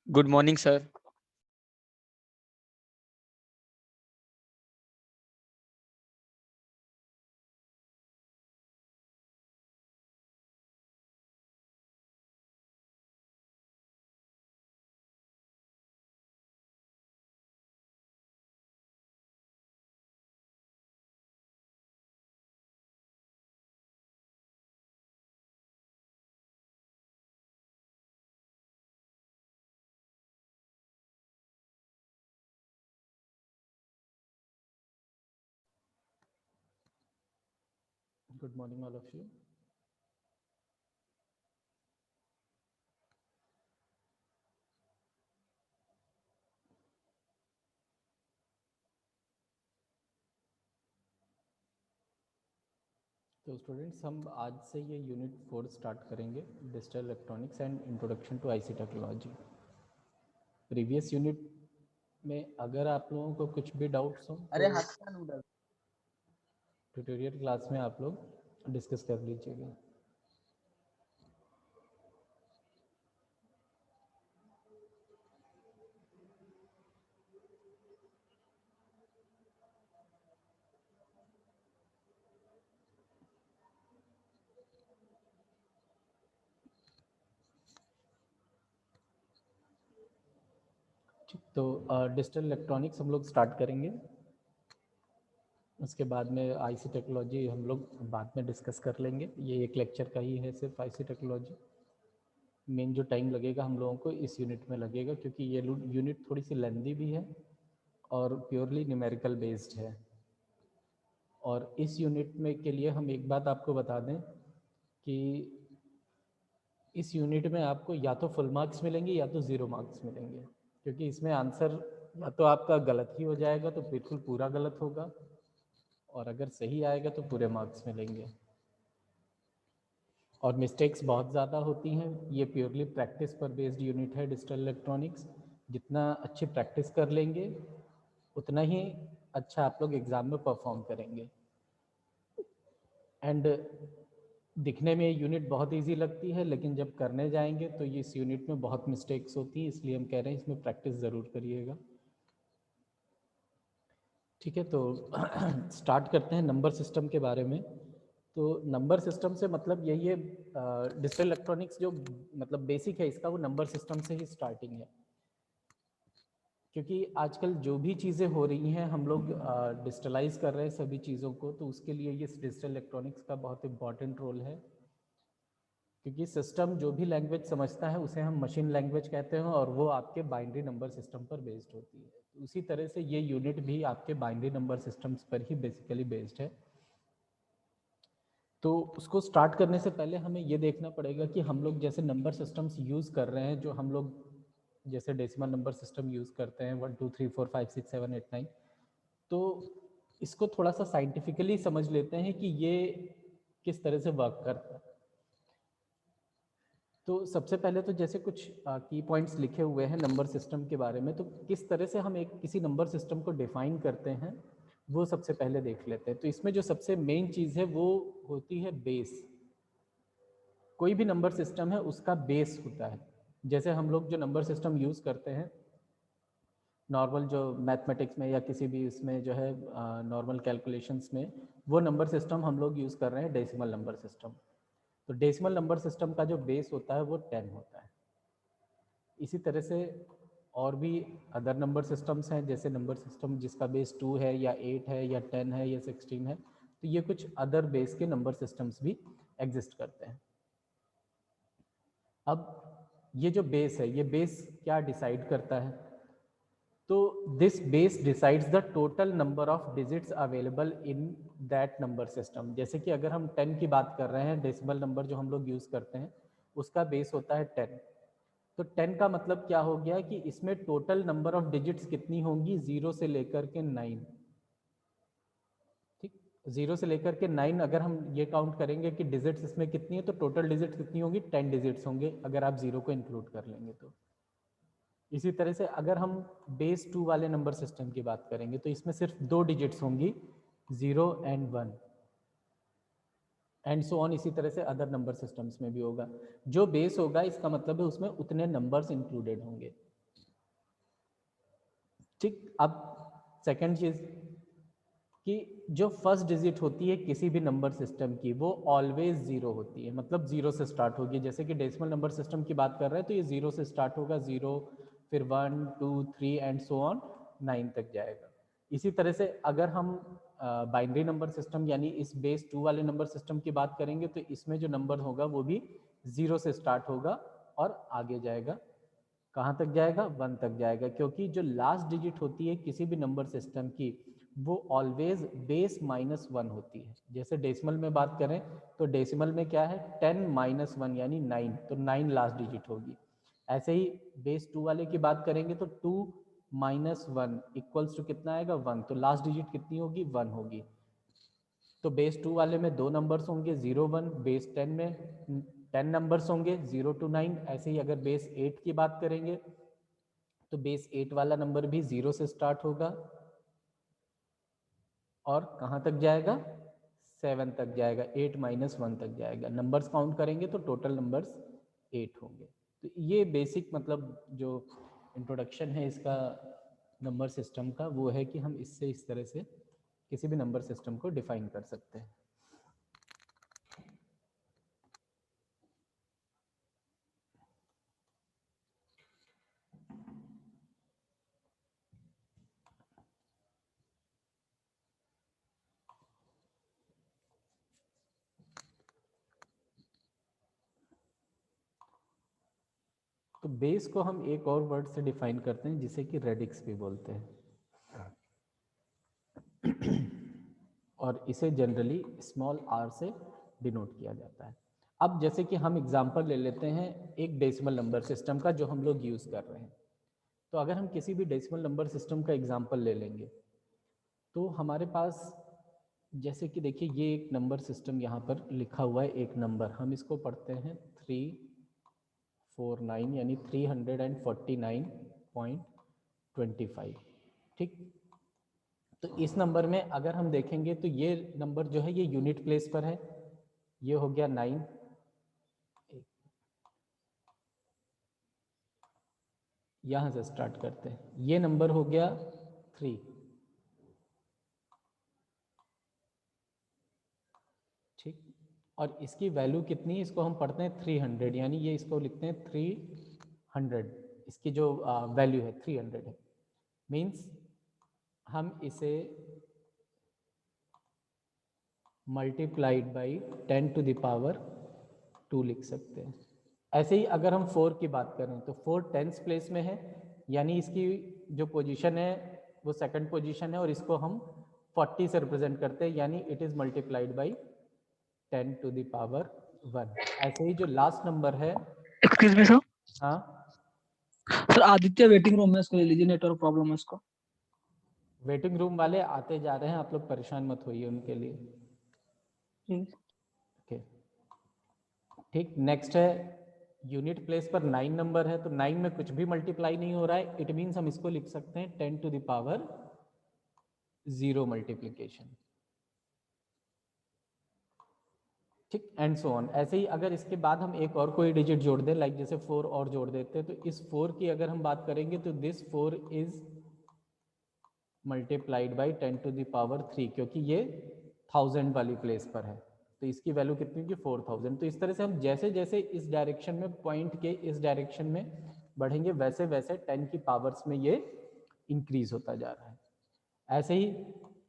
Good morning, sir. Good morning, all of you. तो students, हम आज से ये यूनिट 4 स्टार्ट करेंगे, digital electronics and introduction to IC technology. Previous unit में अगर आप लोगों को कुछ भी डाउट्स हो तो ट्यूटोरियल क्लास में आप लोग डिस्कस कर लीजिएगा। तो डिजिटल इलेक्ट्रॉनिक्स हम लोग स्टार्ट करेंगे, उसके बाद में आईसी टेक्नोलॉजी हम लोग बाद में डिस्कस कर लेंगे। ये एक लेक्चर का ही है सिर्फ आईसी टेक्नोलॉजी। मेन जो टाइम लगेगा हम लोगों को इस यूनिट में लगेगा, क्योंकि ये यूनिट थोड़ी सी लेंदी भी है और प्योरली न्यूमेरिकल बेस्ड है। और इस यूनिट में के लिए हम एक बात आपको बता दें कि इस यूनिट में आपको या तो फुल मार्क्स मिलेंगे या तो ज़ीरो मार्क्स मिलेंगे, क्योंकि इसमें आंसर या तो आपका गलत ही हो जाएगा तो बिल्कुल पूरा गलत होगा, और अगर सही आएगा तो पूरे मार्क्स मिलेंगे। और मिस्टेक्स बहुत ज़्यादा होती हैं। ये प्योरली प्रैक्टिस पर बेस्ड यूनिट है डिजिटल इलेक्ट्रॉनिक्स। जितना अच्छी प्रैक्टिस कर लेंगे उतना ही अच्छा आप लोग एग्ज़ाम में परफॉर्म करेंगे। एंड दिखने में ये यूनिट बहुत इजी लगती है, लेकिन जब करने जाएंगे तो ये इस यूनिट में बहुत मिस्टेक्स होती हैं, इसलिए हम कह रहे हैं इसमें प्रैक्टिस ज़रूर करिएगा। ठीक है, तो स्टार्ट करते हैं नंबर सिस्टम के बारे में। तो नंबर सिस्टम से मतलब यही है, डिजिटल इलेक्ट्रॉनिक्स जो मतलब बेसिक है इसका, वो नंबर सिस्टम से ही स्टार्टिंग है। क्योंकि आजकल जो भी चीज़ें हो रही हैं हम लोग डिजिटलाइज कर रहे हैं सभी चीज़ों को, तो उसके लिए ये डिजिटल इलेक्ट्रॉनिक्स का बहुत इंपॉर्टेंट रोल है। क्योंकि सिस्टम जो भी लैंग्वेज समझता है उसे हम मशीन लैंग्वेज कहते हैं, और वो आपके बाइनरी नंबर सिस्टम पर बेस्ड होती है। तो उसी तरह से ये यूनिट भी आपके बाइनरी नंबर सिस्टम्स पर ही बेसिकली बेस्ड है। तो उसको स्टार्ट करने से पहले हमें ये देखना पड़ेगा कि हम लोग जैसे नंबर सिस्टम्स यूज़ कर रहे हैं, जो हम लोग जैसे डेसिमल नंबर सिस्टम यूज़ करते हैं 1 2 3 4 5 6 7 8 9, तो इसको थोड़ा सा साइंटिफिकली समझ लेते हैं कि ये किस तरह से वर्क करता है। तो सबसे पहले तो जैसे कुछ की पॉइंट्स लिखे हुए हैं नंबर सिस्टम के बारे में, तो किस तरह से हम एक किसी नंबर सिस्टम को डिफाइन करते हैं वो सबसे पहले देख लेते हैं। तो इसमें जो सबसे मेन चीज़ है वो होती है बेस। कोई भी नंबर सिस्टम है उसका बेस होता है। जैसे हम लोग जो नंबर सिस्टम यूज़ करते हैं नॉर्मल, जो मैथमेटिक्स में या किसी भी इसमें जो है नॉर्मल कैलकुलेशंस में, वो नंबर सिस्टम हम लोग यूज़ कर रहे हैं डेसिमल नंबर सिस्टम। तो डेसिमल नंबर सिस्टम का जो बेस होता है वो 10 होता है। इसी तरह से और भी अदर नंबर सिस्टम्स हैं, जैसे नंबर सिस्टम जिसका बेस 2 है या 8 है या 10 है या 16 है। तो ये कुछ अदर बेस के नंबर सिस्टम्स भी एग्जिस्ट करते हैं। अब ये जो बेस है, ये बेस क्या डिसाइड करता है? तो this base decides the total number of digits available in that number system. जैसे कि अगर हम 10 की बात कर रहे हैं, डेसिमल नंबर जो हम लोग यूज़ करते हैं उसका बेस होता है 10। तो 10 का मतलब क्या हो गया कि इसमें टोटल नंबर ऑफ डिजिट्स कितनी होंगी, 0 से लेकर के 9। ठीक, 0 से लेकर के 9 अगर हम ये काउंट करेंगे कि डिजिट्स इसमें कितनी है, तो टोटल डिजिट्स कितनी होंगी, 10 डिजिट्स होंगे अगर आप 0 को इंक्लूड कर लेंगे तो। इसी तरह से अगर हम बेस 2 वाले नंबर सिस्टम की बात करेंगे तो इसमें सिर्फ 2 डिजिट्स होंगी, 0 एंड 1, एंड सो ऑन। इसी तरह से अदर नंबर सिस्टम्स में भी होगा। जो बेस होगा इसका मतलब है उसमें उतने नंबर्स इंक्लूडेड होंगे। ठीक, अब सेकंड चीज कि जो फर्स्ट डिजिट होती है किसी भी नंबर सिस्टम की वो ऑलवेज जीरो होती है, मतलब जीरो से स्टार्ट होगी। जैसे कि डेसिमल नंबर सिस्टम की बात कर रहे हैं तो ये जीरो से स्टार्ट होगा, जीरो, फिर 1 2 3 एंड सो ऑन 9 तक जाएगा। इसी तरह से अगर हम बाइनरी नंबर सिस्टम यानी इस बेस 2 वाले नंबर सिस्टम की बात करेंगे तो इसमें जो नंबर होगा वो भी जीरो से स्टार्ट होगा और आगे जाएगा, कहाँ तक जाएगा, 1 तक जाएगा, क्योंकि जो लास्ट डिजिट होती है किसी भी नंबर सिस्टम की वो ऑलवेज बेस -1 होती है। जैसे डेसिमल में बात करें तो डेसिमल में क्या है, 10 - 1 यानी 9, तो 9 लास्ट डिजिट होगी। ऐसे ही बेस 2 वाले की बात करेंगे तो 2 - 1 इक्वल्स टू कितना आएगा, 1, तो लास्ट डिजिट कितनी होगी, 1 होगी। तो बेस 2 वाले में 2 नंबर्स होंगे 0 1, बेस 10 में 10 नंबर्स होंगे 0 to 9। ऐसे ही अगर बेस 8 की बात करेंगे तो बेस 8 वाला नंबर भी 0 से स्टार्ट होगा और कहाँ तक जाएगा, 7 तक जाएगा, 8 - 1 तक जाएगा। नंबर्स काउंट करेंगे तो टोटल नंबर्स 8 होंगे। तो ये बेसिक मतलब जो इंट्रोडक्शन है इसका नंबर सिस्टम का, वो है कि हम इससे इस तरह से किसी भी नंबर सिस्टम को डिफाइन कर सकते हैं। तो बेस को हम एक और वर्ड से डिफाइन करते हैं जिसे कि रेडिक्स भी बोलते हैं और इसे जनरली स्मॉल आर से डिनोट किया जाता है। अब जैसे कि हम एग्जांपल ले लेते हैं एक डेसिमल नंबर सिस्टम का जो हम लोग यूज़ कर रहे हैं। तो अगर हम किसी भी डेसिमल नंबर सिस्टम का एग्जांपल ले लेंगे तो हमारे पास जैसे कि देखिए ये एक नंबर सिस्टम यहाँ पर लिखा हुआ है, एक नंबर हम इसको पढ़ते हैं 349 यानी 349.25। ठीक, तो इस नंबर में अगर हम देखेंगे तो ये नंबर जो है ये यूनिट प्लेस पर है, ये हो गया 9, यहाँ से स्टार्ट करते हैं, ये नंबर हो गया 3, ठीक, और इसकी वैल्यू कितनी है, इसको हम पढ़ते हैं 300 यानी ये इसको लिखते हैं 300, इसकी जो वैल्यू है 300 है। मीन्स हम इसे मल्टीप्लाइड बाई 10⁻² लिख सकते हैं। ऐसे ही अगर हम 4 की बात करें तो 4 10th प्लेस में है यानी इसकी जो पोजीशन है वो सेकंड पोजीशन है और इसको हम 40 से रिप्रेजेंट करते हैं यानी इट इज़ मल्टीप्लाइड बाई 10⁻1। ऐसे ही जो लास्ट नंबर है, एक्सक्यूज मी सर, हाँ सर आदित्य वेटिंग रूम में, इसको ले लीजिए, नेटवर्क प्रॉब्लम है इसको। वेटिंग रूम वाले आते जा रहे हैं, आप लोग परेशान मत होइए उनके लिए। ओके, ठीक, नेक्स्ट है यूनिट प्लेस पर 9 नंबर है तो 9 में कुछ भी मल्टीप्लाई नहीं हो रहा है, इट मीन्स हम इसको लिख सकते हैं 10⁻0 मल्टीप्लीकेशन। ठीक, एंड सो ऑन। ऐसे ही अगर इसके बाद हम एक और कोई डिजिट जोड़ दें, लाइक जैसे 4 और जोड़ देते हैं तो इस 4 की अगर हम बात करेंगे तो दिस 4 इज मल्टीप्लाइड बाई 10⁻3 क्योंकि ये 1000 वाली प्लेस पर है तो इसकी वैल्यू कितनी होगी, 4000। तो इस तरह से हम जैसे जैसे इस डायरेक्शन में पॉइंट के इस डायरेक्शन में बढ़ेंगे वैसे वैसे 10 की पावर्स में ये इंक्रीज होता जा रहा है। ऐसे ही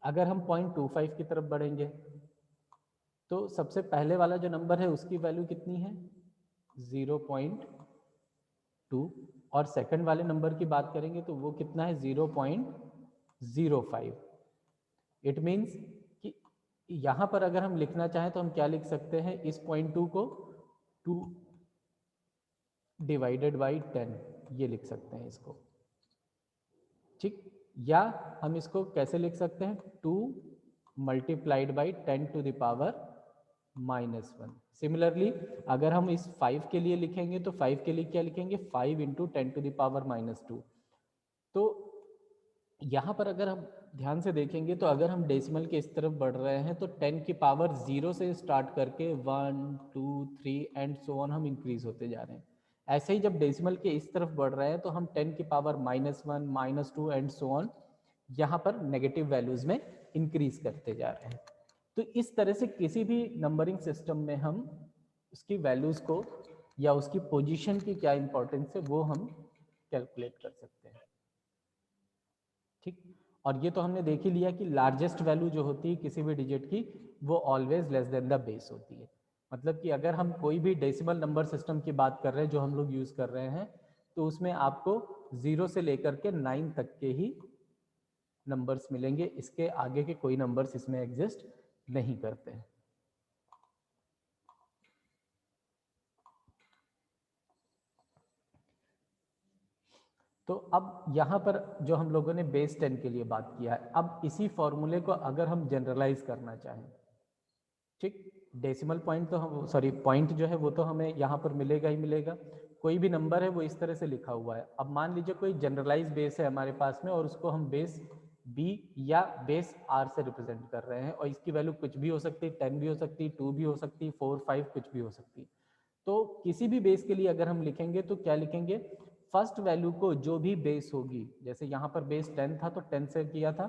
अगर हम 0.25 की तरफ बढ़ेंगे तो सबसे पहले वाला जो नंबर है उसकी वैल्यू कितनी है, 0.2, और सेकंड वाले नंबर की बात करेंगे तो वो कितना है, 0.05। इट मीन्स कि यहाँ पर अगर हम लिखना चाहें तो हम क्या लिख सकते हैं, इस 0.2 को 2 डिवाइडेड बाई 10 ये लिख सकते हैं इसको। ठीक, या हम इसको कैसे लिख सकते हैं, 2 मल्टीप्लाइड बाई 10⁻⁻1। सिमिलरली अगर हम इस 5 के लिए लिखेंगे तो 5 के लिए क्या लिखेंगे, 5 × 10⁻²। तो यहाँ पर अगर हम ध्यान से देखेंगे तो अगर हम डेसिमल के इस तरफ बढ़ रहे हैं तो 10 की पावर 0 से स्टार्ट करके 1 2 3 एंड सो ऑन हम इंक्रीज होते जा रहे हैं। ऐसे ही जब डेसिमल के इस तरफ बढ़ रहे हैं तो हम 10 की पावर -1 -2 एंड सो ऑन यहाँ पर नेगेटिव वैल्यूज में इंक्रीज करते जा रहे हैं। तो इस तरह से किसी भी नंबरिंग सिस्टम में हम उसकी वैल्यूज को या उसकी पोजीशन की क्या इंपॉर्टेंस है वो हम कैलकुलेट कर सकते हैं। ठीक, और ये तो हमने देख ही लिया कि लार्जेस्ट वैल्यू जो होती है किसी भी डिजिट की वो always less than the base होती है। मतलब कि अगर हम कोई भी डेसिमल नंबर सिस्टम की बात कर रहे हैं जो हम लोग यूज कर रहे हैं तो उसमें आपको 0 से लेकर के 9 तक के ही नंबर्स मिलेंगे, इसके आगे के कोई नंबर्स इसमें एग्जिस्ट नहीं करते हैं। तो अब यहाँ पर जो हम लोगों ने बेस 10 के लिए बात किया है, अब इसी फॉर्मूले को अगर हम जनरलाइज करना चाहें, ठीक, डेसिमल पॉइंट तो हम सॉरी पॉइंट जो है वो तो हमें यहाँ पर मिलेगा ही मिलेगा, कोई भी नंबर है वो इस तरह से लिखा हुआ है। अब मान लीजिए कोई जनरलाइज बेस है हमारे पास में और उसको हम बेस b या बेस r से रिप्रेजेंट कर रहे हैं और इसकी वैल्यू कुछ भी हो सकती है, 10 भी हो सकती है, 2 भी हो सकती है, 4 5 कुछ भी हो सकती है। तो किसी भी बेस के लिए अगर हम लिखेंगे तो क्या लिखेंगे, फर्स्ट वैल्यू को जो भी बेस होगी, जैसे यहाँ पर बेस 10 था तो 10 से किया था,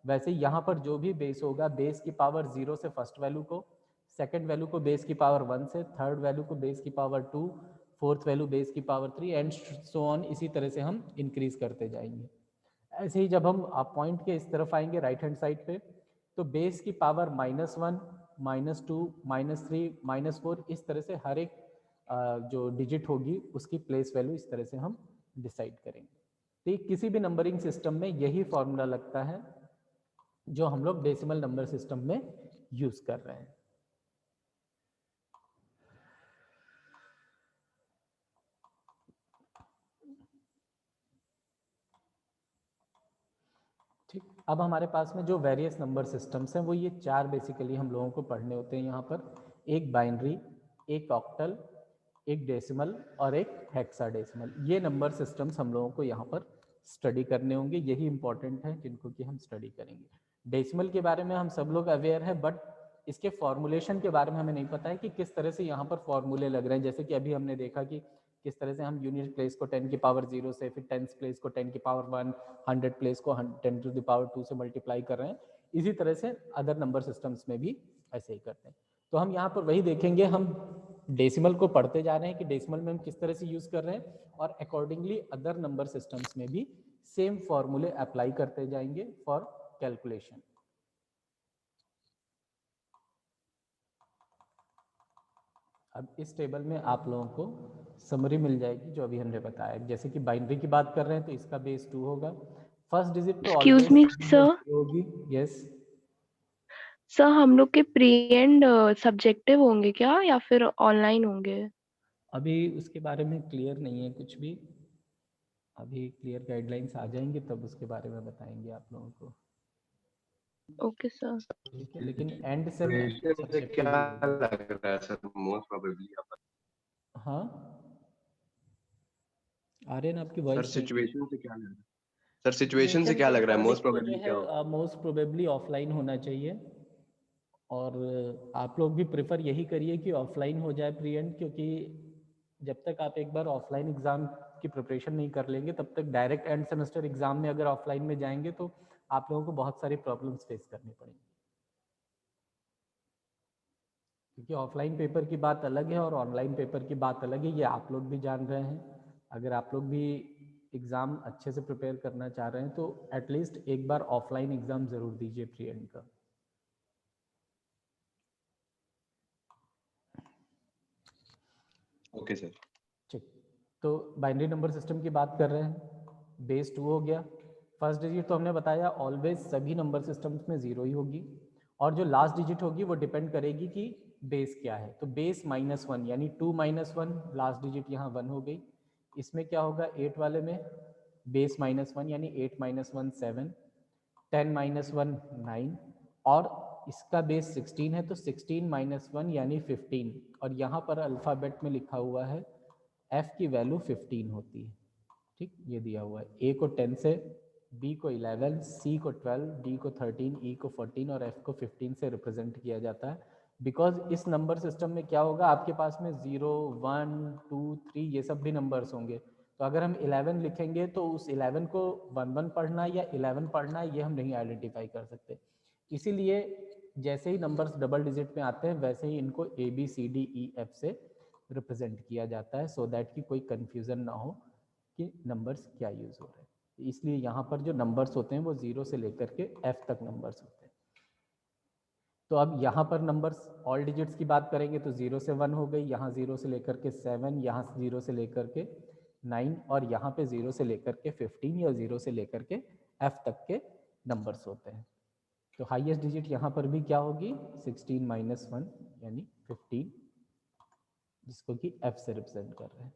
वैसे यहाँ पर जो भी बेस होगा बेस की पावर 0 से फर्स्ट वैल्यू को, सेकंड वैल्यू को बेस की पावर 1 से, थर्ड वैल्यू को बेस की पावर 2, फोर्थ वैल्यू बेस की पावर 3 एंड सो ऑन, इसी तरह से हम इंक्रीज करते जाएंगे। ऐसे ही जब हम पॉइंट के इस तरफ आएंगे राइट हैंड साइड पे तो बेस की पावर -1 -2 -3 -4 इस तरह से हर एक जो डिजिट होगी उसकी प्लेस वैल्यू इस तरह से हम डिसाइड करेंगे। तो ये किसी भी नंबरिंग सिस्टम में यही फॉर्मूला लगता है जो हम लोग डेसिमल नंबर सिस्टम में यूज कर रहे हैं। ठीक, अब हमारे पास में जो वेरियस नंबर सिस्टम्स हैं वो ये चार बेसिकली हम लोगों को पढ़ने होते हैं यहाँ पर, एक बाइनरी, एक ऑक्टल, एक डेसिमल और एक हेक्साडेसिमल। ये नंबर सिस्टम्स हम लोगों को यहाँ पर स्टडी करने होंगे, यही इंपॉर्टेंट है जिनको कि हम स्टडी करेंगे। डेसिमल के बारे में हम सब लोग अवेयर है बट इसके फॉर्मुलेशन के बारे में हमें नहीं पता है कि किस तरह से यहाँ पर फॉर्मूले लग रहे हैं। जैसे कि अभी हमने देखा कि किस तरह से हम यूनिट प्लेस को 10 की पावर 0 से, फिर 10th प्लेस को 10 की पावर 1, 100 प्लेस को 10 टू द पावर 2 से मल्टीप्लाई कर रहे हैं। इसी तरह से अदर नंबर सिस्टम्स में भी ऐसे ही करते हैं। तो हम यहाँ पर वही देखेंगे, हम डेसिमल को पढ़ते जा रहे हैं कि डेसिमल में हम किस तरह से यूज कर रहे हैं और अकॉर्डिंगली अदर नंबर सिस्टम्स में भी सेम फॉर्मूले अप्लाई करते जाएंगे फॉर कैलकुलेशन। अब इस टेबल में आप लोगों को समरी मिल जाएगी जो अभी हमने बताया। जैसे कि बाइनरी की बात कर रहे हैं तो इसका बेस 2 होगा, फर्स्ट डिजिट तो एक्सक्यूज ऑलवेज मी सर, होगी। यस सर हम लोग के प्री एंड सब्जेक्टिव होंगे क्या या फिर ऑनलाइन होंगे? अभी उसके बारे में क्लियर नहीं है कुछ भी, अभी क्लियर गाइडलाइंस आ जाएंगे तब उसके बारे में बताएंगे आप लोगों को। Okay sir. ठीक है, लेकिन एंड से सिचुएशन से क्या लग रहा है सर, मोस्ट प्रोबेबली हाँ आर्यन आपकी सर वॉइस सिचुएशन से क्या लग रहा है, सर सिचुएशन से क्या लग रहा है, मोस्ट प्रोबेबली क्या होगा? मोस्ट प्रोबेबली ऑफलाइन होना चाहिए और आप लोग भी प्रेफर यही करिए कि ऑफलाइन हो जाए प्री एंड, क्योंकि जब तक आप एक बार ऑफलाइन एग्जाम की प्रिपरेशन नहीं कर लेंगे तब तक डायरेक्ट एंड सेमेस्टर एग्जाम में अगर ऑफलाइन में जाएंगे तो आप लोगों को बहुत सारी प्रॉब्लम्स फेस करनी पड़ेंगी, क्योंकि ऑफलाइन पेपर की बात अलग है और ऑनलाइन पेपर की बात अलग है, ये आप लोग भी जान रहे हैं। अगर आप लोग भी एग्ज़ाम अच्छे से प्रिपेयर करना चाह रहे हैं तो एटलीस्ट एक बार ऑफलाइन एग्ज़ाम ज़रूर दीजिए प्री एंड का। Okay sir. ठीक, तो बाइनरी नंबर सिस्टम की बात कर रहे हैं, बेस 2 हो गया, फर्स्ट डिजिट तो हमने बताया ऑलवेज सभी नंबर सिस्टम्स में 0 ही होगी और जो लास्ट डिजिट होगी वो डिपेंड करेगी कि बेस क्या है। तो बेस -1 यानी 2 -1, लास्ट डिजिट यहाँ 1 हो गई। इसमें क्या होगा 8 वाले में, बेस -1 यानी 8 -1 7, 10 -1 9 और इसका बेस 16 है तो 16 -1 यानी 15 और यहाँ पर अल्फ़ाबेट में लिखा हुआ है f की वैल्यू 15 होती है। ठीक, ये दिया हुआ है, a को 10 से, b को 11, c को 12, d को 13, e को 14 और f को 15 से रिप्रेजेंट किया जाता है। बिकॉज इस नंबर सिस्टम में क्या होगा, आपके पास में 0, 1, 2, 3 ये सब भी नंबर्स होंगे। तो अगर हम 11 लिखेंगे तो उस 11 को 1 1 पढ़ना है या 11 पढ़ना है, ये हम नहीं आइडेंटिफाई कर सकते। इसीलिए जैसे ही नंबर्स डबल डिजिट में आते हैं वैसे ही इनको ABCDEF से रिप्रेजेंट किया जाता है, सो दैट कि कोई कंफ्यूजन ना हो कि नंबर्स क्या यूज़ हो रहे हैं। इसलिए यहाँ पर जो नंबर्स होते हैं वो 0 से लेकर के F तक नंबर्स होते हैं। तो अब यहाँ पर नंबर्स ऑल डिजिट्स की बात करेंगे तो 0 से 1 हो गई, यहाँ 0 से लेकर के 7, यहाँ 0 से लेकर के 9 और यहाँ पे 0 से लेकर के 15 या 0 से लेकर के F तक के नंबर्स होते हैं। तो हाईएस्ट डिजिट यहाँ पर भी क्या होगी, 16 - 1 यानी 15, जिसको कि F से रिप्रेजेंट कर रहे हैं।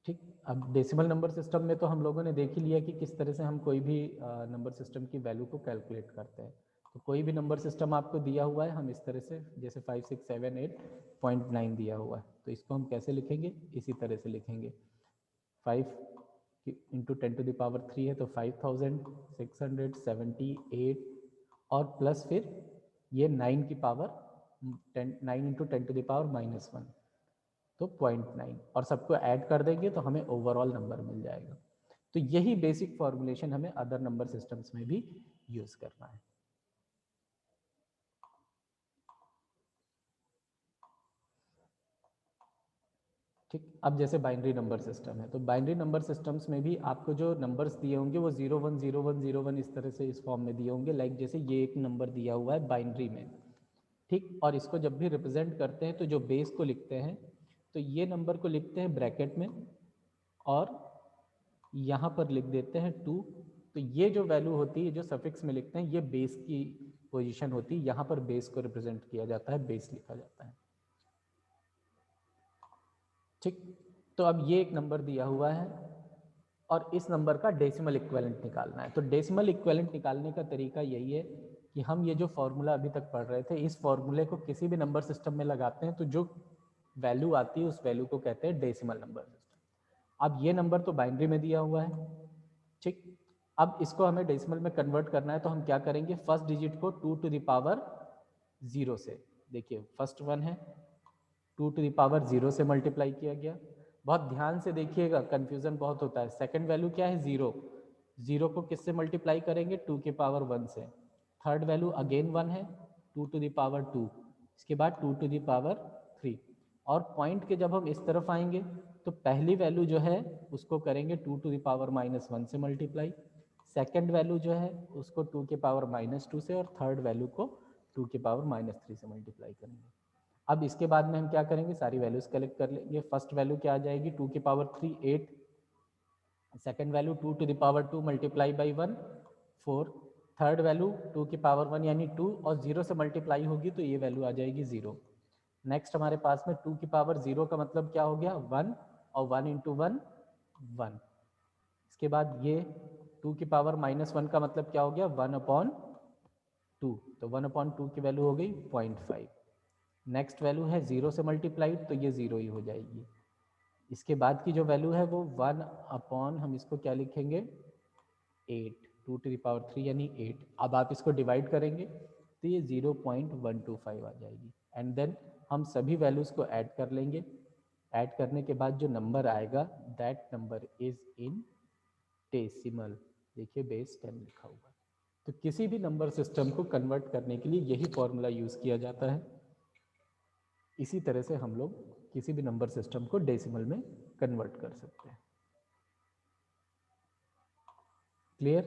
ठीक, अब डेसिमल नंबर सिस्टम में तो हम लोगों ने देख ही लिया कि किस तरह से हम कोई भी नंबर सिस्टम की वैल्यू को कैलकुलेट करते हैं। तो कोई भी नंबर सिस्टम आपको दिया हुआ है, हम इस तरह से, जैसे 5, 6, 7, 8.9 दिया हुआ है, तो इसको हम कैसे लिखेंगे, इसी तरह से लिखेंगे। 5 × 10⁻³ है तो 5678 और प्लस फिर ये 9 की पावर 9 × 10⁻⁻1 तो 0.9 और सबको ऐड कर देंगे तो हमें ओवरऑल नंबर मिल जाएगा। तो यही बेसिक फॉर्मुलेशन हमें अदर नंबर सिस्टम्स में भी यूज करना है। ठीक, अब जैसे बाइनरी नंबर सिस्टम है, तो बाइनरी नंबर सिस्टम्स में भी आपको जो नंबर्स दिए होंगे वो 0 1 0 1 0 1 इस तरह से इस फॉर्म में दिए होंगे। लाइक जैसे ये एक नंबर दिया हुआ है बाइनरी में, ठीक, और इसको जब भी रिप्रेजेंट करते हैं तो जो बेस को लिखते हैं, तो ये नंबर को लिखते हैं ब्रैकेट में और यहाँ पर लिख देते हैं 2। तो ये जो वैल्यू होती है जो सफिक्स में लिखते हैं, ये बेस की पोजीशन होती है, यहाँ पर बेस को रिप्रेजेंट किया जाता है, बेस लिखा जाता है। ठीक, तो अब ये एक नंबर दिया हुआ है और इस नंबर का डेसिमल इक्विवेलेंट निकालना है। तो डेसिमल इक्विवेलेंट निकालने का तरीका यही है कि हम ये जो फॉर्मूला अभी तक पढ़ रहे थे, इस फॉर्मूले को किसी भी नंबर सिस्टम में लगाते हैं तो जो वैल्यू आती है उस वैल्यू को कहते हैं डेसिमल नंबर सिस्टम। अब ये नंबर तो बाइनरी में दिया हुआ है, ठीक, अब इसको हमें डेसिमल में कन्वर्ट करना है, तो हम क्या करेंगे, फर्स्ट डिजिट को 2⁻0 से, देखिए फर्स्ट 1 है, 2⁻0 से मल्टीप्लाई किया गया। बहुत ध्यान से देखिएगा, कंफ्यूजन बहुत होता है। सेकंड वैल्यू क्या है, 0, 0 को किससे मल्टीप्लाई करेंगे, 2⁻1 से। थर्ड वैल्यू अगेन 1 है, 2⁻2, इसके बाद 2⁻3। और पॉइंट के जब हम इस तरफ आएंगे तो पहली वैल्यू जो है उसको करेंगे 2⁻−1 से मल्टीप्लाई, सेकेंड वैल्यू जो है उसको 2⁻−2 से, और थर्ड वैल्यू को 2⁻−3 से मल्टीप्लाई करेंगे। अब इसके बाद में हम क्या करेंगे, सारी वैल्यूज कलेक्ट कर लेंगे। फर्स्ट वैल्यू क्या आ जाएगी, 2⁻3 8, second value 2⁻2 multiply by 1 4, third value 2⁻1 यानी 2 और 0 से मल्टीप्लाई होगी तो ये वैल्यू आ जाएगी 0। नेक्स्ट हमारे पास में 2⁻0 का मतलब क्या हो गया, 1, और 1 × 1 1। इसके बाद ये 2⁻−1 का मतलब क्या हो गया, 1/2, तो 1/2 की वैल्यू हो गई 0.5। नेक्स्ट वैल्यू है 0 से मल्टीप्लाइड तो ये 0 ही हो जाएगी। इसके बाद की जो वैल्यू है वो 1/, हम इसको क्या लिखेंगे, 8, 2⁻3 यानी 8। अब आप इसको डिवाइड करेंगे तो ये 0.125 आ जाएगी। एंड देन हम सभी वैल्यूज को ऐड कर लेंगे। ऐड करने के बाद जो नंबर आएगा, that number is in decimal. देखिए बेस 10 लिखा हुआ है। तो किसी भी नंबर सिस्टम को कन्वर्ट करने के लिए यही फॉर्मूला यूज किया जाता है। इसी तरह से हम लोग किसी भी नंबर सिस्टम को डेसिमल में कन्वर्ट कर सकते हैं। क्लियर?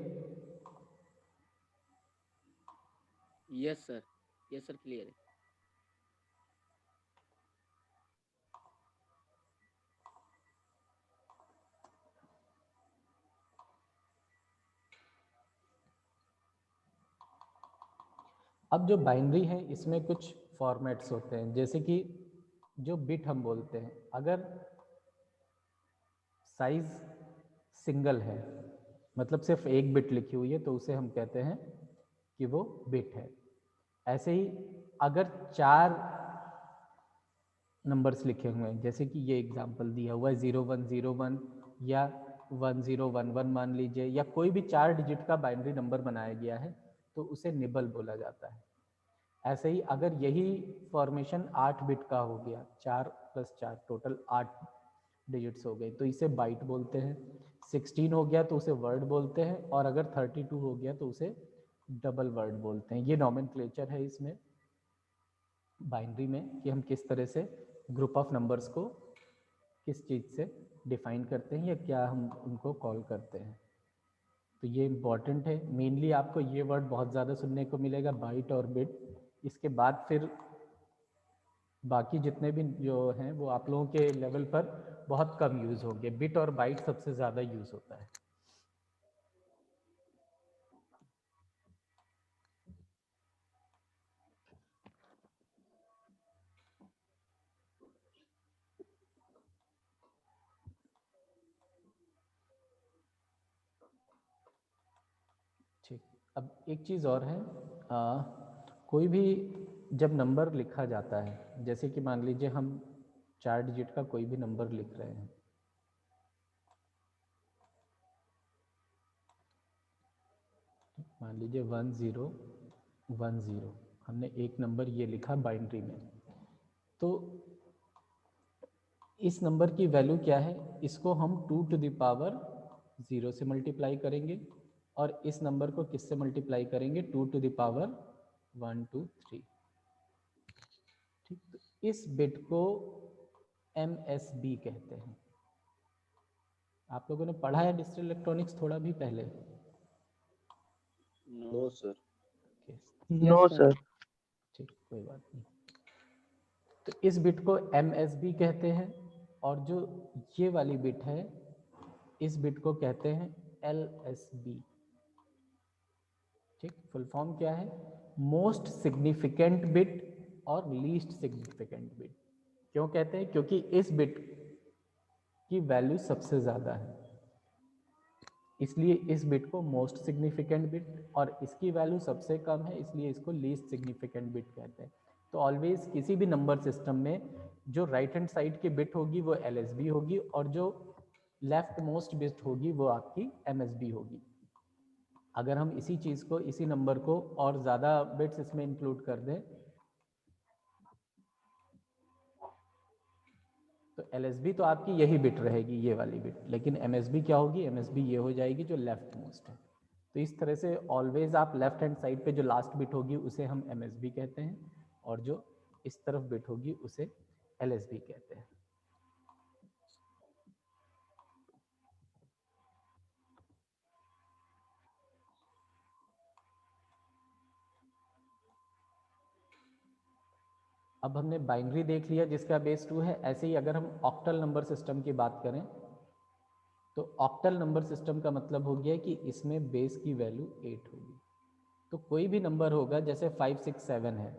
यस सर, क्लियर है। अब जो बाइनरी है इसमें कुछ फॉर्मेट्स होते हैं, जैसे कि जो बिट हम बोलते हैं, अगर साइज सिंगल है मतलब सिर्फ एक बिट लिखी हुई है तो उसे हम कहते हैं कि वो बिट है। ऐसे ही अगर 4 नंबर्स लिखे हुए हैं, जैसे कि ये एग्जांपल दिया हुआ है 0101 या 1011 मान लीजिए, या कोई भी 4 डिजिट का बाइनरी नंबर बनाया गया है तो उसे निबल बोला जाता है। ऐसे ही अगर यही फॉर्मेशन 8 बिट का हो गया, 4 + 4 टोटल 8 डिजिट्स हो गए, तो इसे बाइट बोलते हैं। 16 हो गया तो उसे वर्ड बोलते हैं, और अगर 32 हो गया तो उसे डबल वर्ड बोलते हैं। ये नॉमेनक्लेचर है इसमें बाइनरी में, कि हम किस तरह से ग्रुप ऑफ नंबर्स को किस चीज़ से डिफाइन करते हैं या क्या हम उनको कॉल करते हैं। तो ये इम्पॉर्टेंट है। मेनली आपको ये वर्ड बहुत ज़्यादा सुनने को मिलेगा, बाइट और बिट। इसके बाद फिर बाकी जितने भी जो हैं वो आप लोगों के लेवल पर बहुत कम यूज़ होंगे। बिट और बाइट सबसे ज़्यादा यूज़ होता है। ठीक, अब एक चीज़ और है, कोई भी जब नंबर लिखा जाता है, जैसे कि मान लीजिए हम 4 डिजिट का कोई भी नंबर लिख रहे हैं, मान लीजिए 1010, हमने एक नंबर ये लिखा बाइनरी में, तो इस नंबर की वैल्यू क्या है, इसको हम 2⁻0 से मल्टीप्लाई करेंगे, और इस नंबर को किससे मल्टीप्लाई करेंगे, 2⁻1 2 3। ठीक, तो इस बिट को MSB कहते हैं। आप लोगों ने पढ़ा है डिजिटल इलेक्ट्रॉनिक्स थोड़ा भी पहले? No sir. No sir. ठीक, कोई बात नहीं। तो इस बिट को MSB कहते हैं, और जो ये वाली बिट है इस बिट को कहते हैं LSB। ठीक, फुल फॉर्म क्या है, मोस्ट सिग्निफिकेंट बिट और लीस्ट सिग्निफिकेंट बिट। क्यों कहते हैं, क्योंकि इस बिट की वैल्यू सबसे ज़्यादा है, इसलिए इस बिट को मोस्ट सिग्निफिकेंट बिट, और इसकी वैल्यू सबसे कम है इसलिए इसको लीस्ट सिग्निफिकेंट बिट कहते हैं। तो ऑलवेज किसी भी नंबर सिस्टम में जो राइट हैंड साइड की बिट होगी वो LSB होगी, और जो लेफ्ट मोस्ट बिट होगी वो आपकी MSB होगी। अगर हम इसी चीज़ को, इसी नंबर को और ज़्यादा बिट्स इसमें इंक्लूड कर दें तो LSB तो आपकी यही बिट रहेगी, ये वाली बिट, लेकिन MSB क्या होगी, MSB ये हो जाएगी जो लेफ्ट मोस्ट है। तो इस तरह से ऑलवेज आप लेफ्ट हैंड साइड पे जो लास्ट बिट होगी उसे हम MSB कहते हैं, और जो इस तरफ बिट होगी उसे LSB कहते हैं। अब हमने बाइनरी देख लिया जिसका बेस 2 है। ऐसे ही अगर हम ऑक्टल नंबर सिस्टम की बात करें तो ऑक्टल नंबर सिस्टम का मतलब हो गया कि इसमें बेस की वैल्यू 8 होगी। तो कोई भी नंबर होगा, जैसे 5 6 7 है,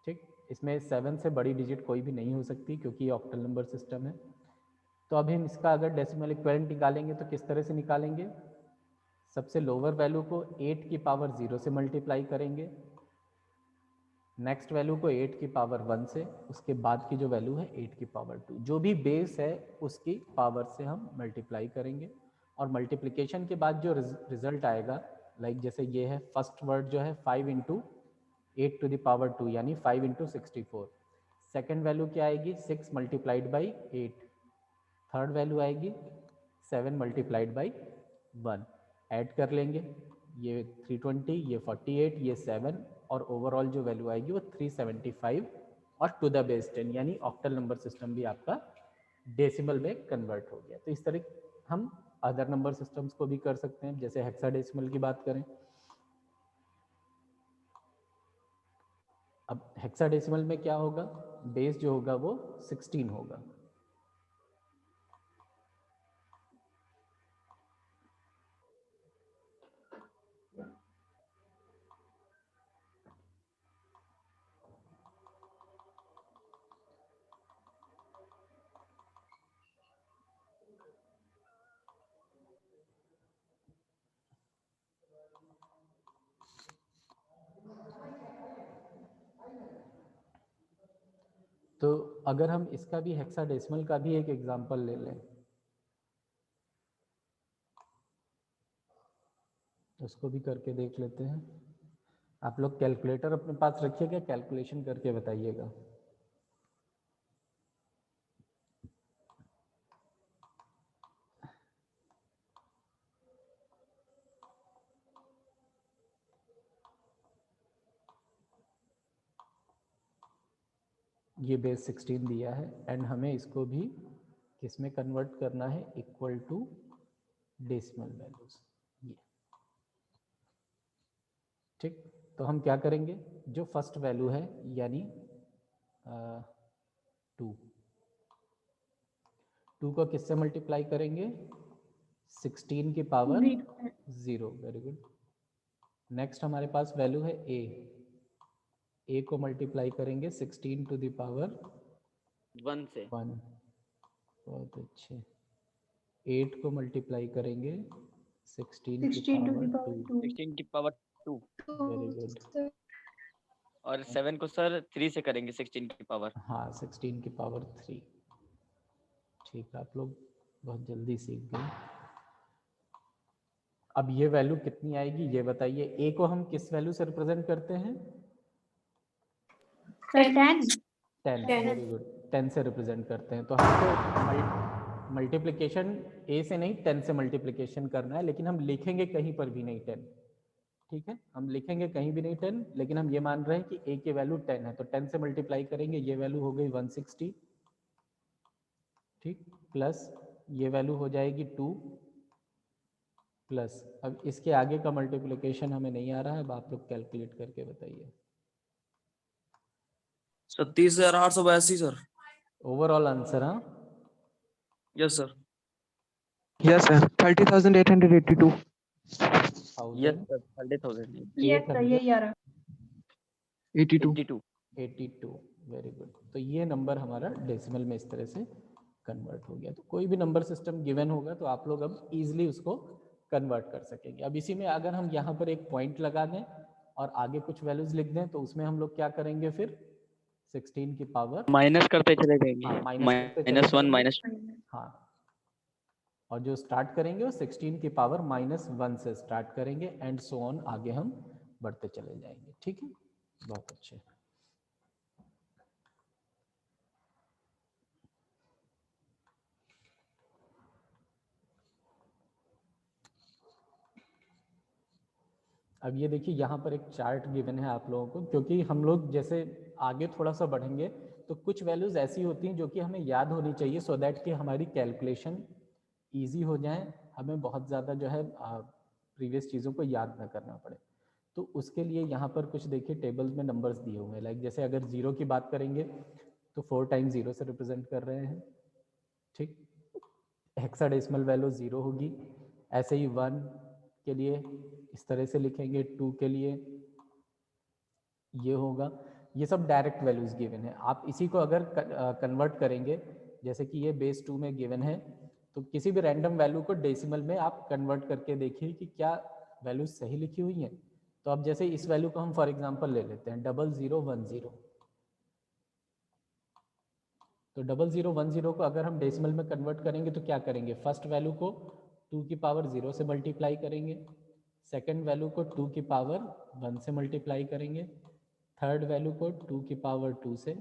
ठीक, इसमें 7 से बड़ी डिजिट कोई भी नहीं हो सकती क्योंकि ये ऑक्टल नंबर सिस्टम है। तो अभी हम इसका अगर डेसिमल इक्विवेलेंट निकालेंगे तो किस तरह से निकालेंगे, सबसे लोअर वैल्यू को 8 की पावर 0 से मल्टीप्लाई करेंगे, नेक्स्ट वैल्यू को 8 की पावर 1 से, उसके बाद की जो वैल्यू है 8 की पावर 2, जो भी बेस है उसकी पावर से हम मल्टीप्लाई करेंगे। और मल्टीप्लिकेशन के बाद जो रिजल्ट आएगा, लाइक जैसे ये है, फर्स्ट वर्ड जो है 5 × 8 टू द पावर 2 यानी 5 × 64। सेकेंड वैल्यू क्या आएगी, 6 मल्टीप्लाइड बाई 8। थर्ड वैल्यू आएगी 7 मल्टीप्लाइड बाई 1। ऐड कर लेंगे, ये 320, ये 48, ये 7, और ओवरऑल जो वैल्यू आएगी वो 375 और टू द बेस 10, यानी ऑक्टल नंबर सिस्टम भी आपका डेसिमल में कन्वर्ट हो गया। तो इस तरह हम अदर नंबर सिस्टम्स को भी कर सकते हैं। जैसे हेक्साडेसिमल की बात करें, अब हेक्साडेसिमल में क्या होगा, बेस जो होगा वो 16 होगा। तो अगर हम इसका भी हेक्साडेसिमल का भी एक एग्जांपल ले लें, उसको भी करके देख लेते हैं। आप लोग कैलकुलेटर अपने पास रखिएगा, कैलकुलेशन करके बताइएगा। ये बेस 16 दिया है एंड हमें इसको भी किस में कन्वर्ट करना है, इक्वल टू डेसिमल वैल्यूज। ये ठीक। तो हम क्या करेंगे, जो फर्स्ट वैल्यू है यानी 2 को किससे मल्टीप्लाई करेंगे, 16 की पावर 0। Very good. नेक्स्ट हमारे पास वैल्यू है ए को मल्टीप्लाई करेंगे 16 टू द पावर 1 से 1। बहुत अच्छे। 8 को मल्टीप्लाई करेंगे 16 की पावर 2। 16 की पावर 2। Very good. और 7 को सर 3 से करेंगे 16 की पावर। हाँ, 16 की पावर 3। ठीक है, आप लोग बहुत जल्दी सीख गए। अब ये वैल्यू कितनी आएगी ये बताइए। ए को हम किस वैल्यू से रिप्रेजेंट करते हैं, 10। वेरी गुड, 10 से रिप्रेजेंट करते हैं। तो हमको मल्टीप्लिकेशन ए से नहीं 10 से मल्टीप्लिकेशन करना है, लेकिन हम लिखेंगे कहीं पर भी नहीं 10। ठीक है, हम लिखेंगे कहीं भी नहीं 10, लेकिन हम ये मान रहे हैं कि ए की वैल्यू 10 है, तो 10 से मल्टीप्लाई करेंगे, ये वैल्यू हो गई 160। ठीक, प्लस ये वैल्यू हो जाएगी 2 प्लस, अब इसके आगे का मल्टीप्लिकेशन हमें नहीं आ रहा है, अब आप लोग कैलकुलेट करके बताइए। 37,882 सर। ओवरऑल आंसर, हाँ yes sir. Yes, sir. 30,882. Yes sir 30,000 82. 82। Very good. तो ये नंबर हमारा डेसिमल में इस तरह से कन्वर्ट हो गया। तो कोई भी नंबर सिस्टम गिवन होगा तो आप लोग अब इजीली उसको कन्वर्ट कर सकेंगे। अब इसी में अगर हम यहाँ पर एक पॉइंट लगा दें और आगे कुछ वैल्यूज लिख दें तो उसमें हम लोग क्या करेंगे, फिर 16 की पावर माइनस करते चले जाएंगे। हाँ, माइनस करते चले -1 जाएंगे। हाँ, और जो स्टार्ट करेंगे वो 16 की पावर -1 से स्टार्ट करेंगे एंड सो ऑन, आगे हम बढ़ते चले जाएंगे। ठीक है, बहुत अच्छे। अब ये देखिए यहाँ पर एक चार्ट गिवन है आप लोगों को, क्योंकि हम लोग जैसे आगे थोड़ा सा बढ़ेंगे तो कुछ वैल्यूज ऐसी होती हैं जो कि हमें याद होनी चाहिए, सो दैट कि हमारी कैलकुलेशन ईजी हो जाए, हमें बहुत ज़्यादा जो है प्रीवियस चीज़ों को याद ना करना पड़े। तो उसके लिए यहाँ पर कुछ देखिए टेबल्स में नंबर्स दिए हुए हैं। लाइक जैसे अगर 0 की बात करेंगे तो 4 टाइम्स 0 से रिप्रेजेंट कर रहे हैं। ठीक, हेक्साडेसिमल वैल्यू 0 होगी। ऐसे ही 1 के लिए इस तरह से लिखेंगे, 2 के लिए ये होगा। ये सब डायरेक्ट वैल्यूज गिवन है। आप इसी को अगर कन्वर्ट करेंगे, जैसे कि ये बेस 2 में गिवन है, तो किसी भी रैंडम वैल्यू को डेसिमल में आप कन्वर्ट करके देखिए कि क्या वैल्यूज सही लिखी हुई हैं। तो अब जैसे इस वैल्यू को हम फॉर एग्जांपल ले लेते हैं 0010। तो 0010 को अगर हम डेसिमल में कन्वर्ट करेंगे तो क्या करेंगे, फर्स्ट वैल्यू को 2 की पावर 0 से मल्टीप्लाई करेंगे, सेकेंड वैल्यू को 2 की पावर 1 से मल्टीप्लाई करेंगे, थर्ड वैल्यू को 2 की पावर 2 से,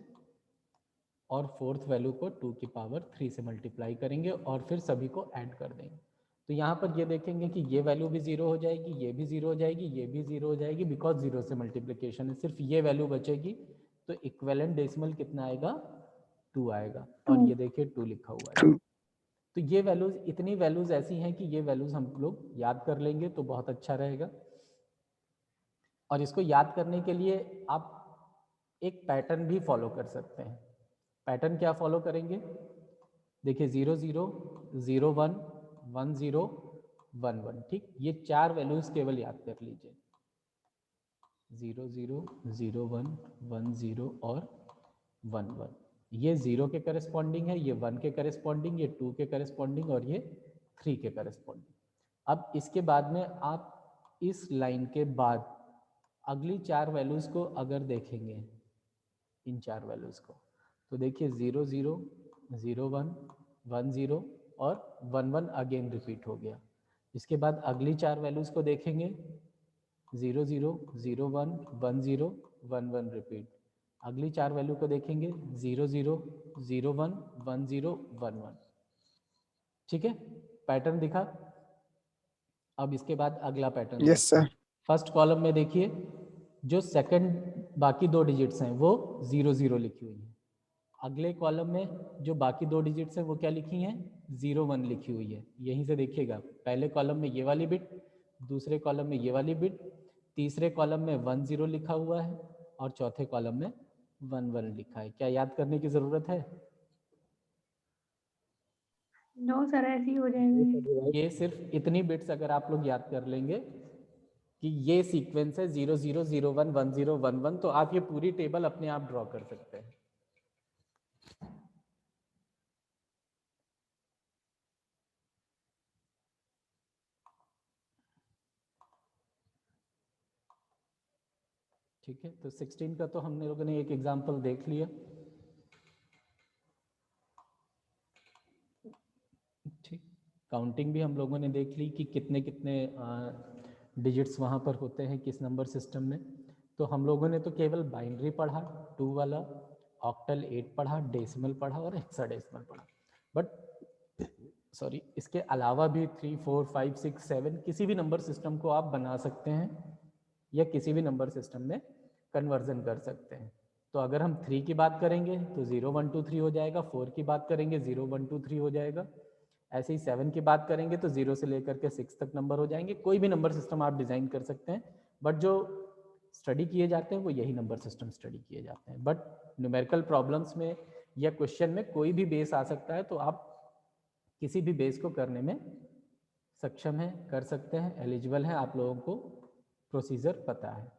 और फोर्थ वैल्यू को 2 की पावर 3 से मल्टीप्लाई करेंगे और फिर सभी को ऐड कर देंगे। तो यहाँ पर ये देखेंगे कि ये वैल्यू भी 0 हो जाएगी, ये भी 0 हो जाएगी, ये भी 0 हो जाएगी, बिकॉज 0 से मल्टीप्लिकेशन है, सिर्फ ये वैल्यू बचेगी। तो इक्विवेलेंट डेसिमल कितना आएगा, 2 आएगा। और ये देखिए 2 लिखा हुआ है। तो ये वैल्यूज, इतनी वैल्यूज ऐसी हैं कि ये वैल्यूज हम लोग याद कर लेंगे तो बहुत अच्छा रहेगा। और इसको याद करने के लिए आप एक पैटर्न भी फॉलो कर सकते हैं। पैटर्न क्या फॉलो करेंगे, देखिए 0 0 0 1 1 0 1 1। ठीक, ये 4 वैल्यूज केवल याद कर लीजिए, 0 0 0 1 1 0 और 1 1। ये 0 के करस्पॉन्डिंग है, ये 1 के करस्पॉन्डिंग, ये 2 के करस्पॉन्डिंग और ये 3 के करस्पॉन्डिंग। अब इसके बाद में आप इस लाइन के बाद अगली 4 वैल्यूज़ को अगर देखेंगे, इन 4 वैल्यूज़ को, तो देखिए 0 0 0 1 1 0 और 1 1 अगेन रिपीट हो गया। इसके बाद अगली 4 वैल्यूज़ को देखेंगे, 0 0 0 1 1 0 1 1 रिपीट। अगली 4 वैल्यू को देखेंगे 0 0 0 1 1 0 1 1। ठीक है, पैटर्न दिखा। अब इसके बाद अगला pattern yes sir. First column में देखिए, जो सेकंड बाकी 2 डिजिट्स हैं वो 0 0 लिखी हुई है। अगले कॉलम में जो बाकी 2 डिजिट्स हैं वो क्या लिखी हैं, 0 1 लिखी हुई है। यहीं से देखिएगा, पहले कॉलम में ये वाली बिट, दूसरे कॉलम में ये वाली बिट, तीसरे कॉलम में 1 0 लिखा हुआ है और चौथे कॉलम में 1 1 लिखा है। क्या याद करने की ज़रूरत है? नो सर, ऐसे ही हो जाएंगे। ये सिर्फ इतनी बिट्स अगर आप लोग याद कर लेंगे कि ये सीक्वेंस है 0 0 0 1 1 0 1 1, तो आप ये पूरी टेबल अपने आप ड्रॉ कर सकते हैं। ठीक है, तो 16 का तो हमने लोगों ने एक एग्जांपल देख लिया। ठीक, काउंटिंग भी हम लोगों ने देख ली कि कितने कितने डिजिट्स वहाँ पर होते हैं किस नंबर सिस्टम में। तो हम लोगों ने तो केवल बाइनरी पढ़ा 2 वाला, ऑक्टल 8 पढ़ा, डेसिमल पढ़ा और हेक्साडेसिमल पढ़ा। बट सॉरी, इसके अलावा भी 3 4 5 6 7 किसी भी नंबर सिस्टम को आप बना सकते हैं या किसी भी नंबर सिस्टम में कन्वर्जन कर सकते हैं। तो अगर हम 3 की बात करेंगे तो 0 1 2 3 हो जाएगा, 4 की बात करेंगे 0 1 2 3 हो जाएगा, ऐसे ही 7 की बात करेंगे तो 0 से लेकर के 6 तक नंबर हो जाएंगे। कोई भी नंबर सिस्टम आप डिज़ाइन कर सकते हैं, बट जो स्टडी किए जाते हैं वो यही नंबर सिस्टम स्टडी किए जाते हैं। बट न्यूमेरिकल प्रॉब्लम्स में या क्वेश्चन में कोई भी बेस आ सकता है, तो आप किसी भी बेस को करने में सक्षम हैं, कर सकते हैं, एलिजिबल हैं, आप लोगों को प्रोसीजर पता है।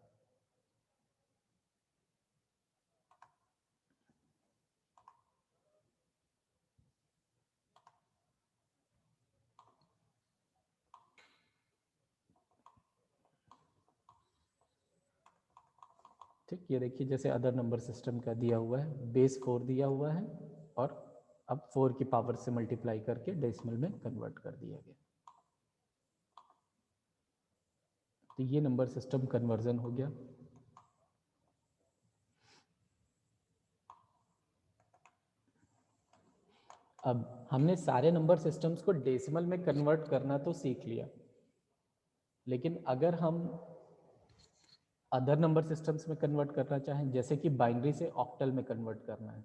ठीक, ये देखिए जैसे अदर नंबर सिस्टम का दिया हुआ है, बेस 4 दिया हुआ है और अब 4 की पावर से मल्टीप्लाई करके डेसिमल में कन्वर्ट कर दिया गया। तो ये नंबर सिस्टम कन्वर्जन हो गया। अब हमने सारे नंबर सिस्टम्स को डेसिमल में कन्वर्ट करना तो सीख लिया, लेकिन अगर हम अदर नंबर सिस्टम्स में कन्वर्ट करना चाहें, जैसे कि बाइनरी से ऑक्टल में कन्वर्ट करना है,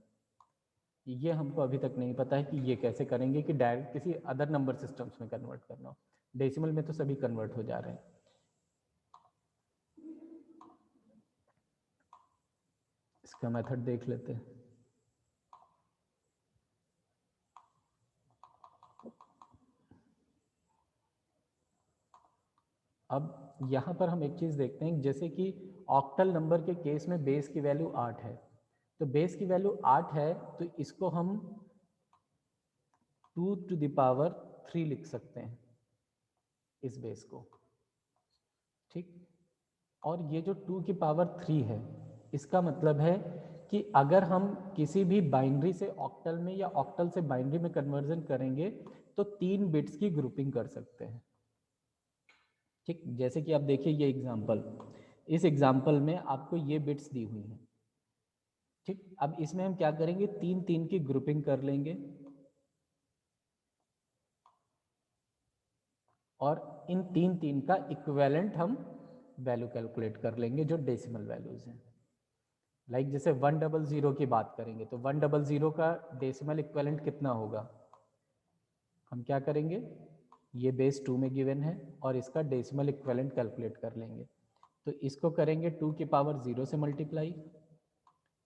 ये हमको अभी तक नहीं पता है कि ये कैसे करेंगे कि डायरेक्ट किसी अदर नंबर सिस्टम्स में कन्वर्ट करना हो। डेसिमल में तो सभी कन्वर्ट हो जा रहे हैं। इसका मेथड देख लेते हैं। अब यहाँ पर हम एक चीज़ देखते हैं, जैसे कि ऑक्टल नंबर के केस में बेस की वैल्यू 8 है, तो बेस की वैल्यू 8 है तो इसको हम 2 to the power 3 लिख सकते हैं इस बेस को। ठीक, और ये जो 2 की पावर 3 है, इसका मतलब है कि अगर हम किसी भी बाइनरी से ऑक्टल में या ऑक्टल से बाइनरी में कन्वर्जन करेंगे तो 3 बिट्स की ग्रुपिंग कर सकते हैं। ठीक, जैसे कि आप देखिए ये एग्जाम्पल, इस एग्जाम्पल में आपको ये बिट्स दी हुई हैं। ठीक, अब इसमें हम क्या करेंगे, 3 3 की ग्रुपिंग कर लेंगे और इन 3 3 का इक्विवेलेंट हम वैल्यू कैलकुलेट कर लेंगे जो डेसिमल वैल्यूज हैं। लाइक जैसे 100 की बात करेंगे तो 100 का डेसिमल इक्विवेलेंट कितना होगा, हम क्या करेंगे, ये बेस 2 में गिवन है और इसका डेसिमल इक्विवेलेंट कैलकुलेट कर लेंगे। तो इसको करेंगे 2 की पावर 0 से मल्टीप्लाई,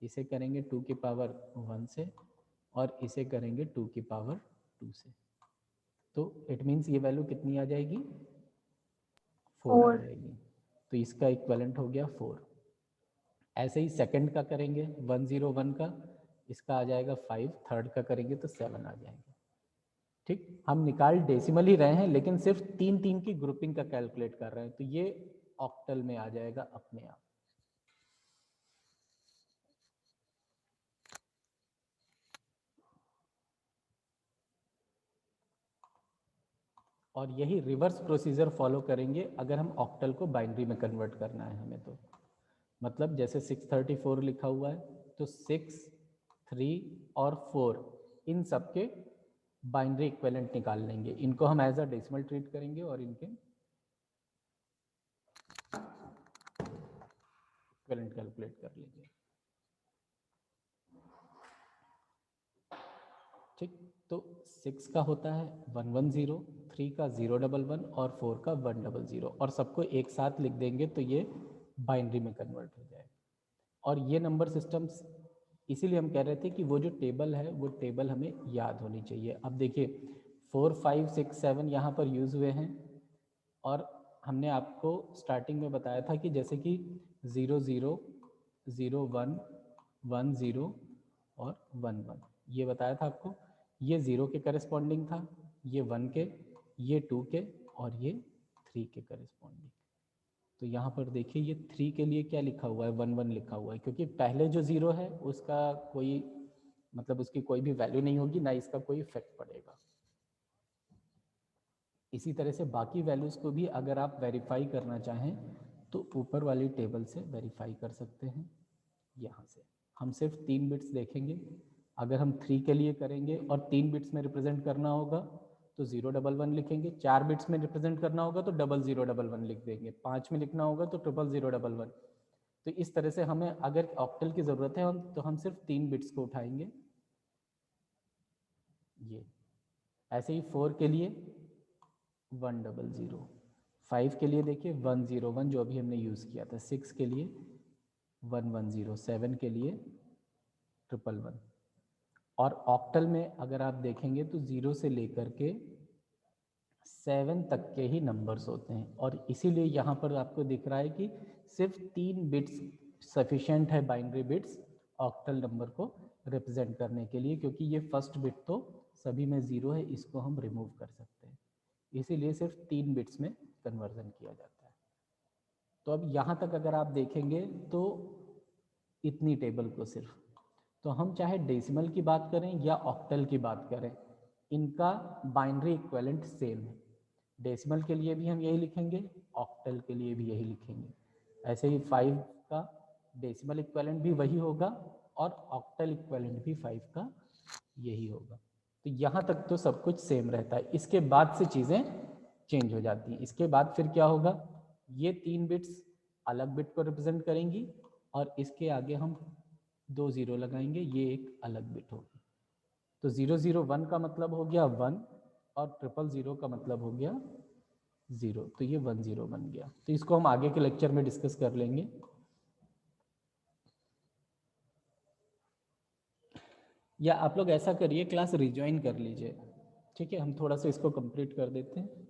इसे करेंगे 2 की पावर 1 से और इसे करेंगे 2 की पावर 2 से। तो इट मीन्स ये वैल्यू कितनी आ जाएगी, 4 आ जाएगी। तो इसका इक्विवेलेंट हो गया 4। ऐसे ही सेकंड का करेंगे 101 का, इसका आ जाएगा 5, थर्ड का करेंगे तो 7 आ जाएगा। ठीक, हम निकाल डेसिमल ही रहे हैं लेकिन सिर्फ 3 3 की ग्रुपिंग का कैलकुलेट कर रहे हैं, तो ये ऑक्टल में आ जाएगा अपने आप। और यही रिवर्स प्रोसीजर फॉलो करेंगे अगर हम ऑक्टल को बाइनरी में कन्वर्ट करना है हमें। तो मतलब जैसे 634 लिखा हुआ है तो 6, 3 और 4 इन सब के बाइनरी इक्विवेलेंट निकाल लेंगे। इनको हम एज अ डेसिमल ट्रीट करेंगे और इनके इक्विवेलेंट कैलकुलेट कर लेंगे। ठीक, तो 6 का होता है 110, 3 का 011 और 4 का 100 और सबको एक साथ लिख देंगे तो ये बाइनरी में कन्वर्ट हो जाएगा। और ये नंबर सिस्टम्स इसीलिए हम कह रहे थे कि वो जो टेबल है वो टेबल हमें याद होनी चाहिए। अब देखिए 4, 5, 6, 7 यहाँ पर यूज़ हुए हैं और हमने आपको स्टार्टिंग में बताया था कि जैसे कि 0, 0, 0, 1, 1, 0 और 1, 1 ये बताया था आपको। ये 0 के करस्पॉन्डिंग था, ये 1 के, ये 2 के और ये 3 के करस्पॉन्डिंग। तो यहाँ पर देखिए ये 3 के लिए क्या लिखा हुआ है, 1, 1 लिखा हुआ है क्योंकि पहले जो 0 है उसका कोई मतलब उसकी कोई भी वैल्यू नहीं होगी, ना इसका कोई इफेक्ट पड़ेगा। इसी तरह से बाकी वैल्यूज़ को भी अगर आप वेरीफाई करना चाहें तो ऊपर वाली टेबल से वेरीफाई कर सकते हैं। यहाँ से हम सिर्फ 3 बिट्स देखेंगे। अगर हम 3 के लिए करेंगे और 3 बिट्स में रिप्रेजेंट करना होगा तो 011 लिखेंगे, 4 बिट्स में रिप्रेजेंट करना होगा तो 0011 लिख देंगे, 5 में लिखना होगा तो 00011। तो इस तरह से हमें अगर ऑक्टल की ज़रूरत है तो हम सिर्फ 3 बिट्स को उठाएंगे। ये ऐसे ही 4 के लिए 100, 5 के लिए देखिए 101 जो अभी हमने यूज़ किया था, 6 के लिए 110, 7 के लिए 111। और ऑक्टल में अगर आप देखेंगे तो 0 से लेकर के 7 तक के ही नंबर्स होते हैं और इसीलिए यहाँ पर आपको दिख रहा है कि सिर्फ 3 बिट्स सफिशिएंट है बाइनरी बिट्स ऑक्टल नंबर को रिप्रेजेंट करने के लिए, क्योंकि ये फर्स्ट बिट तो सभी में 0 है, इसको हम रिमूव कर सकते हैं। इसीलिए सिर्फ 3 बिट्स में कन्वर्जन किया जाता है। तो अब यहाँ तक अगर आप देखेंगे तो इतनी टेबल को सिर्फ, तो हम चाहे डेसिमल की बात करें या ऑक्टल की बात करें, इनका बाइनरी इक्विवेलेंट सेम है। डेसिमल के लिए भी हम यही लिखेंगे, ऑक्टल के लिए भी यही लिखेंगे। ऐसे ही 5 का डेसिमल इक्विवेलेंट भी वही होगा और ऑक्टल इक्विवेलेंट भी 5 का यही होगा। तो यहाँ तक तो सब कुछ सेम रहता है। इसके बाद से चीज़ें चेंज हो जाती हैं। इसके बाद फिर क्या होगा, ये 3 बिट्स अलग बिट को रिप्रेजेंट करेंगी और इसके आगे हम 2 0 लगाएंगे, ये एक अलग बिट होगी। तो 001 का मतलब हो गया 1 और 000 का मतलब हो गया 0, तो ये 10 बन गया। तो इसको हम आगे के लेक्चर में डिस्कस कर लेंगे। या आप लोग ऐसा करिए, क्लास रिज्वाइन कर लीजिए, ठीक है। हम थोड़ा सा इसको कंप्लीट कर देते हैं।